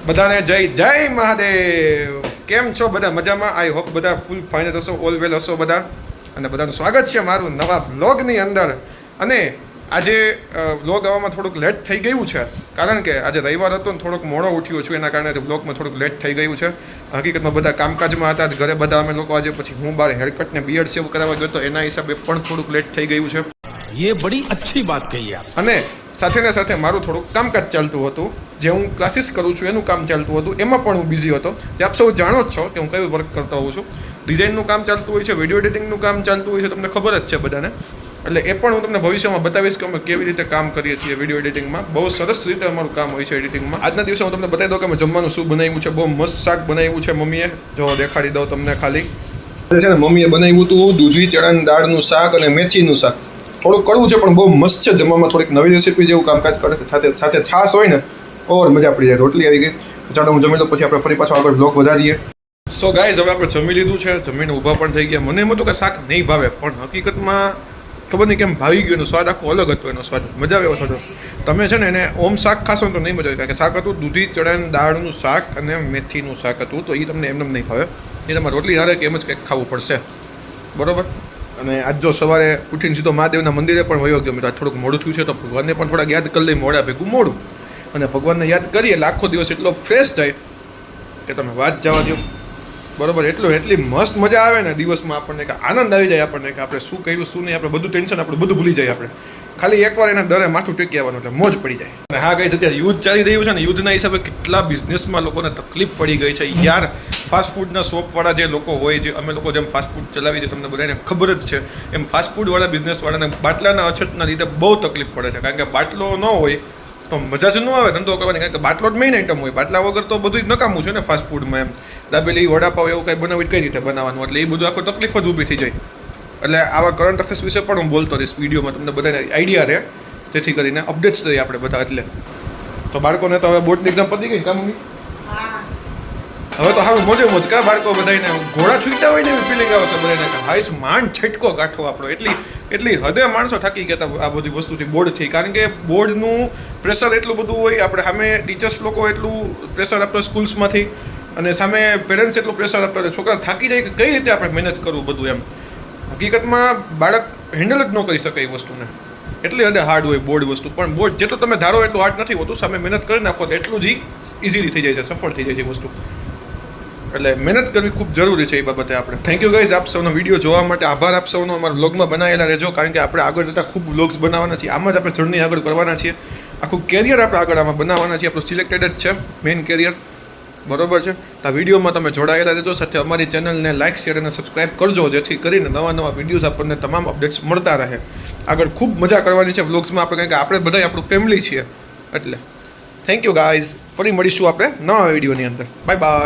બધાને જય જય મહાદેવ. કેમ છો બધા? મજામાં? આઈ હોપ બધા ફૂલ ફાઇન હશો, ઓલ વેલ હશો બધા. અને બધાનું સ્વાગત છે મારું નવા વ્લોગની અંદર. અને આજે વ્લોગ આવવામાં થોડુંક લેટ થઈ ગયું છે, કારણ કે આજે રવિવાર હતો ને થોડોક મોડો ઉઠ્યો છું, એના કારણે વ્લોગમાં થોડુંક લેટ થઈ ગયું છે. હકીકતમાં બધા કામકાજમાં હતા, ઘરે બધા અમે લોકો આજે, પછી હું બહાર હેરકટ ને બિયર્ડ સેવ કરાવવા ગયો તો એના હિસાબે પણ થોડુંક લેટ થઈ ગયું છે. ये बड़ी अच्छी बात कही आप. અને સાથે ને સાથે મારું થોડુંક કામકાજ ચાલતું હતું, જે હું ક્લાસીસ કરું છું એનું કામ ચાલતું હતું, એમાં પણ હું બિઝી હતો. જે આપ સૌ જાણો જ છો કે હું કયું વર્ક કરતો હોઉં છું. ડિઝાઇનનું કામ ચાલતું હોય છે, વિડીયો એડિટિંગનું કામ ચાલતું હોય છે, તમને ખબર જ છે બધાને. એટલે એ પણ હું તમને ભવિષ્યમાં બતાવીશ કે અમે કેવી રીતે કામ કરીએ છીએ વિડીયો એડિટિંગમાં. બહુ સરસ રીતે અમારું કામ હોય છે એડિટિંગમાં. આજના દિવસે હું તમને બતાવી દઉં કે અમે જમવાનું શું બનાવ્યું છે. બહુ મસ્ત શાક બનાવ્યું છે મમ્મીએ. જો દેખાડી દઉં તમને ખાલી. છે ને, મમ્મીએ બનાવ્યું હતું દૂધી ચણાની દાળનું શાક અને મેથીનું શાક. થોડું કડવું છે પણ બહુ મસ્ત છે જમવામાં. થોડીક નવી રેસીપી જેવું કામકાજ કરે છે. સાથે સાથે છાશ હોય ને ઓર મજા પડી જાય. રોટલી આવી ગઈ. ચાલો હું જમી લઉં, પછી આપણે ફરી પાછો આગળ બ્લોગ વધારીએ. સો ગાઈઝ, હવે આપણે જમી લીધું છે, જમીને ઊભા પણ થઈ ગયા. મને એમ હતું કે શાક નહીં ભાવે, પણ હકીકતમાં ખબર નહીં કેમ ભાવી ગયું. એનો સ્વાદ આખો અલગ હતો. એનો સ્વાદ મજા આવે એવો સ્વાદ. તમે છે ને એને ઓમ શાક ખાશો ને તો નહીં મજા આવે, કારણ કે શાક હતું દૂધી ચણાની દાળનું શાક અને મેથીનું શાક હતું. તો એ તમને એમને નહીં ભાવે, એ તમારે રોટલી હારે કે એમ જ કંઈક ખાવું પડશે, બરોબર. અને આજ જો સવારે ઉઠીને સીધો મહાદેવના મંદિરે પણ વયો ગયો. આજ થોડુંક મોડું થયું છે તો ભગવાનને પણ થોડાક યાદ કરી લઈ, મોડા ભેગું મોડું. અને ભગવાનને યાદ કરીએ એટલે આખો દિવસ એટલો ફ્રેશ જાય કે તમે વાત જવા દો, બરોબર. એટલી મસ્ત મજા આવે ને દિવસમાં, આપણને કે આનંદ આવી જાય આપણને, કે આપણે શું કર્યું શું નહીં, આપણે બધું ટેન્શન આપણું બધું ભૂલી જાય. આપણે ખાલી એકવાર એના દરે માથું ટેકી આવવાનું એટલે મોજ પડી જાય. અને હા ગાઈસ, અત્યારે યુદ્ધ ચાલી રહ્યું છે ને, યુદ્ધના હિસાબે કેટલા બિઝનેસમાં લોકોને તકલીફ પડી ગઈ છે યાર. ફાસ્ટફૂડના શોપવાળા જે લોકો હોય, જે અમે લોકો જેમ ફાસ્ટફૂડ ચલાવી છે, તમને બધાને ખબર જ છે, એમ ફાસ્ટફૂડવાળા બિઝનેસવાળાને બાટલાના અછતના લીધે બહુ તકલીફ પડે છે. કારણ કે બાટલો ન હોય તો મજા જ ન આવે ધંધો કરવાની, કારણ કે બાટલો જ મેઇન આઈટમ હોય. બાટલા વગર તો બધું જ નકામું છે ને ફાસ્ટફૂડમાં. એમ દાબેલી વડાપાવ એવું કંઈ બનાવી કઈ રીતે બનાવવાનું, એટલે એ બધું આખો તકલીફ જ ઊભી થઈ જાય. એટલે આવા કરંટ અફેર્સ વિશે પણ હું બોલતો રહીશ વિડીયોમાં, તમને બધાને આઈડિયા રહે, જેથી કરીને અપડેટ્સ રહીએ આપણે બધા. એટલે તો બાળકોને તો હવે બોર્ડની એક્ઝામ પતી ગઈ કા મમ્મી? હવે તો સારું મોજે મોજ કા બાળકો બધાને ઘોડા છૂટતા હોય ને એવી ફિલિંગ આવે છે બધાને, કે હાઈસ માંડ છટકો કાઢો આપણો. એટલી હદે માણસો થાકી ગયા આ બધી વસ્તુથી, બોર્ડથી. કારણ કે બોર્ડનું પ્રેશર એટલું બધું હોય, આપણે સામે ટીચર્સ લોકો એટલું પ્રેશર આપતા સ્કૂલ્સમાંથી, અને સામે પેરેન્ટ્સ એટલું પ્રેશર આપતા, છોકરા થાકી જાય કે કઈ રીતે આપણે મેનેજ કરવું બધું. એમ હકીકતમાં બાળક હેન્ડલ જ ન કરી શકે એ વસ્તુને, એટલી હદે હાર્ડ હોય બોર્ડ વસ્તુ. પણ બોર્ડ જેટલું તમે ધારો એટલું હાર્ડ નથી હોતું. સામે મહેનત કરી નાખો તો એટલું જ ઇઝીલી થઈ જાય છે, સફળ થઈ જાય છે વસ્તુ. એટલે મહેનત કરવી ખૂબ જરૂરી છે એ બાબતે આપણે. થેન્ક યુ ગાઈઝ, આપ સૌનો વિડીયો જોવા માટે આભાર. આપ સૌનો અમારા વ્લોગમાં બનાવેલા રહેજો, કારણ કે આપણે આગળ જતાં ખૂબ વ્લોગ્સ બનાવવાના છીએ. આમાં જ આપણે જર્ની આગળ કરવાના છીએ. આખું કેરિયર આપણે આગળ આમાં બનાવવાના છીએ. આપણું સિલેક્ટેડ જ છે મેઇન કેરિયર, બરોબર છે. આ વિડીયોમાં તમે જોડાયેલા રહેજો. સાથે અમારી ચેનલને લાઇક, શેર અને સબસ્ક્રાઈબ કરજો, જેથી કરીને નવા વિડીયોઝ આપણને તમામ અપડેટ્સ મળતા રહે. આગળ ખૂબ મજા કરવાની છે વ્લોગ્સમાં આપણે, કારણ કે આપણે બધા આપણું ફેમિલી છીએ. એટલે થેન્ક યુ ગાઈઝ. ફરી મળીશું આપણે નવા વિડીયોની અંદર. Bye bye.